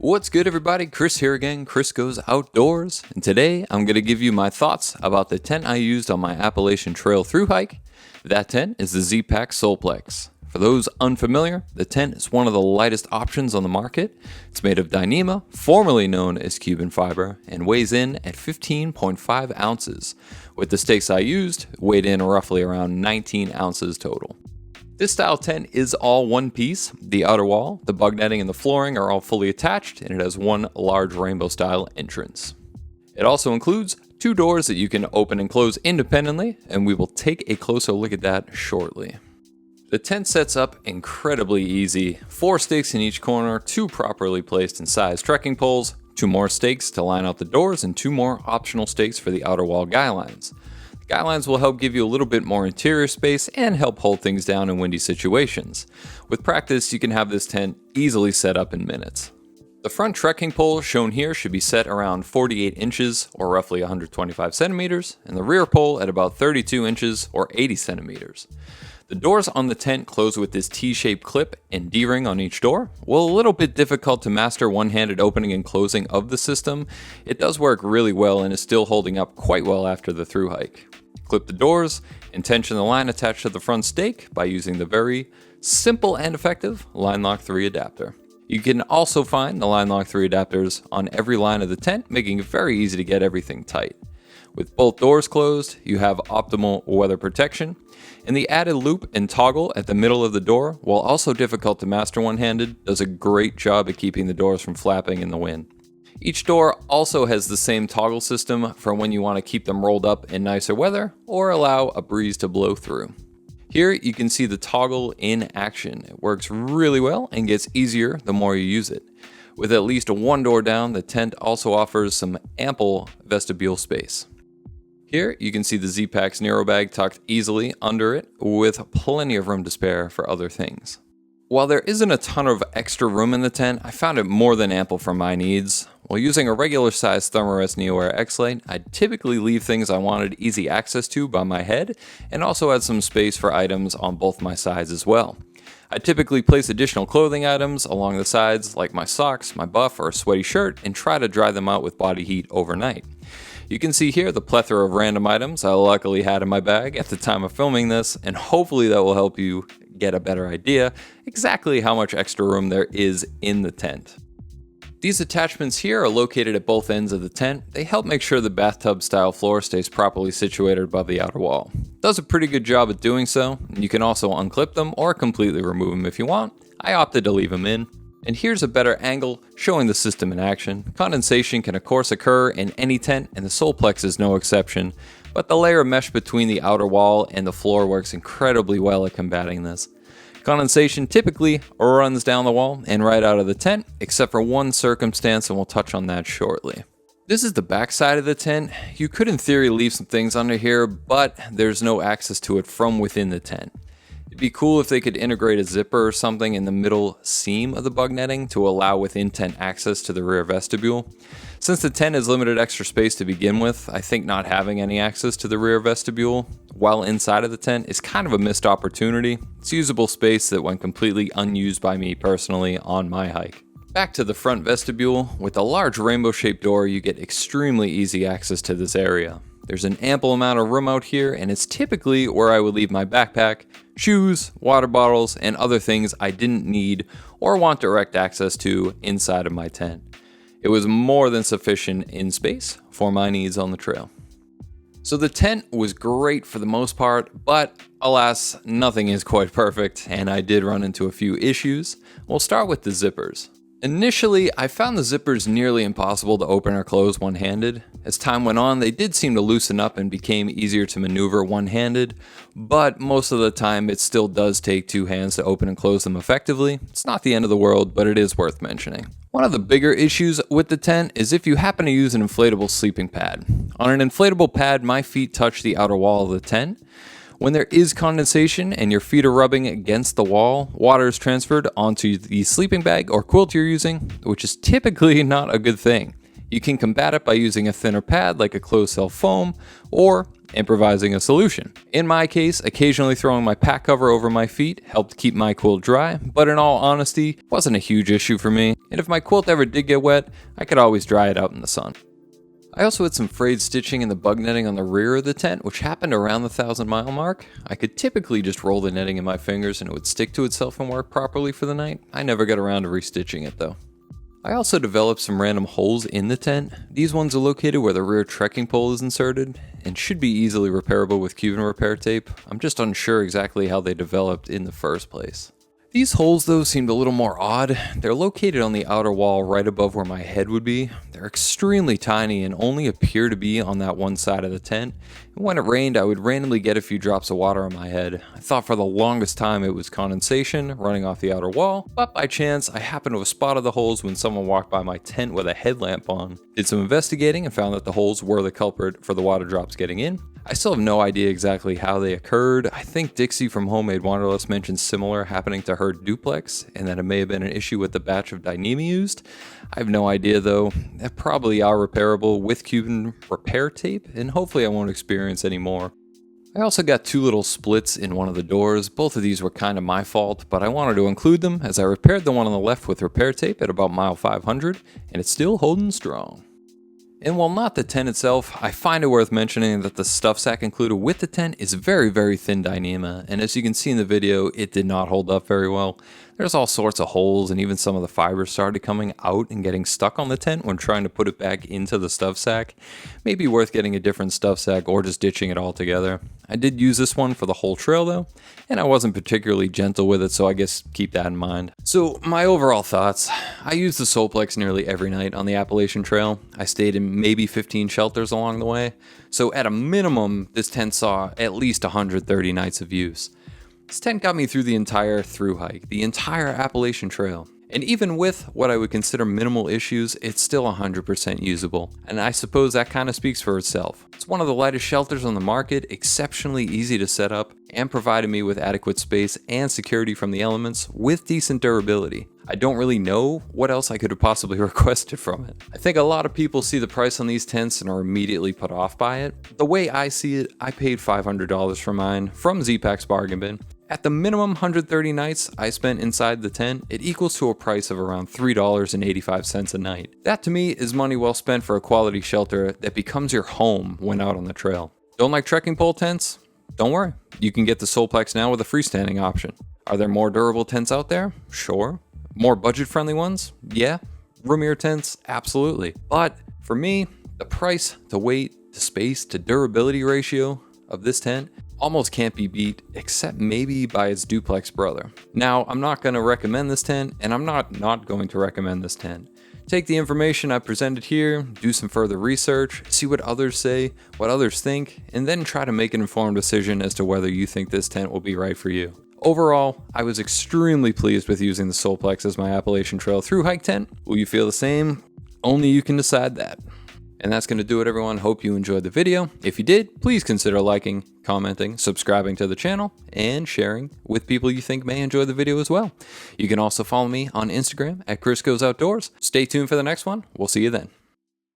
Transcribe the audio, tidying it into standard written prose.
What's good, everybody? Chris here again. Chris Goes Outdoors, and today I'm going to give you my thoughts about the tent I used on my Appalachian Trail thru hike. That tent is the Zpacks Solplex. For those unfamiliar, the tent is one of the lightest options on the market. It's made of Dyneema, formerly known as cuben fiber, and weighs in at 15.5 ounces. With the stakes I used, it weighed in roughly around 19 ounces total. This style tent is all one piece. The outer wall, the bug netting, and the flooring are all fully attached, and it has one large rainbow style entrance. It also includes two doors that you can open and close independently, and we will take a closer look at that shortly. The tent sets up incredibly easy. 4 stakes in each corner, 2 properly placed and sized trekking poles, 2 more stakes to line out the doors, and 2 more optional stakes for the outer wall guy lines. Guy lines will help give you a little bit more interior space and help hold things down in windy situations. With practice, you can have this tent easily set up in minutes. The front trekking pole shown here should be set around 48 inches or roughly 125 centimeters, and the rear pole at about 32 inches or 80 centimeters. The doors on the tent close with this T-shaped clip and D-ring on each door. While a little bit difficult to master one-handed opening and closing of the system, it does work really well and is still holding up quite well after the thru hike. Clip the doors and tension the line attached to the front stake by using the very simple and effective Line Lock 3 adapter. You can also find the Line Lock 3 adapters on every line of the tent, making it very easy to get everything tight. With both doors closed, you have optimal weather protection, and the added loop and toggle at the middle of the door, while also difficult to master one-handed, does a great job at keeping the doors from flapping in the wind. Each door also has the same toggle system for when you want to keep them rolled up in nicer weather or allow a breeze to blow through. Here you can see the toggle in action. It works really well and gets easier the more you use it. With at least one door down, the tent also offers some ample vestibule space. Here you can see the Zpacks Nero bag tucked easily under it with plenty of room to spare for other things. While there isn't a ton of extra room in the tent, I found it more than ample for my needs. While using a regular size Thermarest NeoAir X-Lite, I'd typically leave things I wanted easy access to by my head, and also had some space for items on both my sides as well. I typically place additional clothing items along the sides like my socks, my buff, or a sweaty shirt, and try to dry them out with body heat overnight. You can see here the plethora of random items I luckily had in my bag at the time of filming this, and hopefully that will help you get a better idea exactly how much extra room there is in the tent. These attachments here are located at both ends of the tent. They help make sure the bathtub style floor stays properly situated above the outer wall. Does a pretty good job at doing so. You can also unclip them or completely remove them if you want. I opted to leave them in. And here's a better angle showing the system in action. Condensation can of course occur in any tent, and the Solplex is no exception, but the layer of mesh between the outer wall and the floor works incredibly well at combating this. Condensation typically runs down the wall and right out of the tent, except for one circumstance, and we'll touch on that shortly. This is the back side of the tent. You could in theory leave some things under here, but there's no access to it from within the tent. It'd be cool if they could integrate a zipper or something in the middle seam of the bug netting to allow within tent access to the rear vestibule. Since the tent has limited extra space to begin with, I think not having any access to the rear vestibule while inside of the tent is kind of a missed opportunity. It's usable space that went completely unused by me personally on my hike. Back to the front vestibule, with a large rainbow-shaped door, you get extremely easy access to this area. There's an ample amount of room out here, and it's typically where I would leave my backpack, shoes, water bottles, and other things I didn't need or want direct access to inside of my tent. It was more than sufficient in space for my needs on the trail. So the tent was great for the most part, but alas, nothing is quite perfect, and I did run into a few issues. We'll start with the zippers. Initially, I found the zippers nearly impossible to open or close one-handed. As time went on, they did seem to loosen up and became easier to maneuver one-handed, but most of the time it still does take 2 hands to open and close them effectively. It's not the end of the world, but it is worth mentioning. One of the bigger issues with the tent is if you happen to use an inflatable sleeping pad. On an inflatable pad, my feet touch the outer wall of the tent. When there is condensation and your feet are rubbing against the wall, water is transferred onto the sleeping bag or quilt you're using, which is typically not a good thing. You can combat it by using a thinner pad like a closed cell foam, or improvising a solution. In my case, occasionally throwing my pack cover over my feet helped keep my quilt dry, but in all honesty, wasn't a huge issue for me, and if my quilt ever did get wet, I could always dry it out in the sun. I also had some frayed stitching in the bug netting on the rear of the tent, which happened around the 1,000-mile mark. I could typically just roll the netting in my fingers and it would stick to itself and work properly for the night. I never got around to restitching it though. I also developed some random holes in the tent. These ones are located where the rear trekking pole is inserted and should be easily repairable with cuben repair tape. I'm just unsure exactly how they developed in the first place. These holes though seemed a little more odd. They're located on the outer wall right above where my head would be. They're extremely tiny and only appear to be on that one side of the tent. And when it rained, I would randomly get a few drops of water on my head. I thought for the longest time it was condensation running off the outer wall, but by chance I happened to have spotted the holes when someone walked by my tent with a headlamp on. Did some investigating and found that the holes were the culprit for the water drops getting in. I still have no idea exactly how they occurred. I think Dixie from Homemade Wanderlust mentioned similar happening to her duplex, and that it may have been an issue with the batch of Dyneema used. I have no idea though. They probably are repairable with cuben repair tape, and hopefully I won't experience any more. I also got two little splits in one of the doors. Both of these were kind of my fault, but I wanted to include them as I repaired the one on the left with repair tape at about mile 500, and it's still holding strong. And while not the tent itself, I find it worth mentioning that the stuff sack included with the tent is very, very thin Dyneema, and as you can see in the video, it did not hold up very well. There's all sorts of holes, and even some of the fibers started coming out and getting stuck on the tent when trying to put it back into the stuff sack. Maybe worth getting a different stuff sack or just ditching it altogether. I did use this one for the whole trail though, and I wasn't particularly gentle with it, so I guess keep that in mind. So my overall thoughts, I used the Solplex nearly every night on the Appalachian Trail. I stayed in maybe 15 shelters along the way, so at a minimum, this tent saw at least 130 nights of use. This tent got me through the entire thru hike, the entire Appalachian Trail. And even with what I would consider minimal issues, it's still 100% usable. And I suppose that kind of speaks for itself. It's one of the lightest shelters on the market, exceptionally easy to set up, and provided me with adequate space and security from the elements with decent durability. I don't really know what else I could have possibly requested from it. I think a lot of people see the price on these tents and are immediately put off by it. The way I see it, I paid $500 for mine from Zpacks Bargain Bin. At the minimum 130 nights I spent inside the tent, it equals to a price of around $3.85 a night. That to me is money well spent for a quality shelter that becomes your home when out on the trail. Don't like trekking pole tents? Don't worry, you can get the Solplex now with a freestanding option. Are there more durable tents out there? Sure. More budget-friendly ones? Yeah. Roomier tents? Absolutely. But for me, the price to weight to space to durability ratio of this tent almost can't be beat, except maybe by its duplex brother. Now, I'm not going to recommend this tent, and I'm not going to recommend this tent. Take the information I presented here, do some further research, see what others say, what others think, and then try to make an informed decision as to whether you think this tent will be right for you. Overall, I was extremely pleased with using the Solplex as my Appalachian Trail thru hike tent. Will you feel the same? Only you can decide that. And that's going to do it, everyone. Hope you enjoyed the video. If you did, please consider liking, commenting, subscribing to the channel, and sharing with people you think may enjoy the video as well. You can also follow me on Instagram at Chris Goes Outdoors. Stay tuned for the next one. We'll see you then.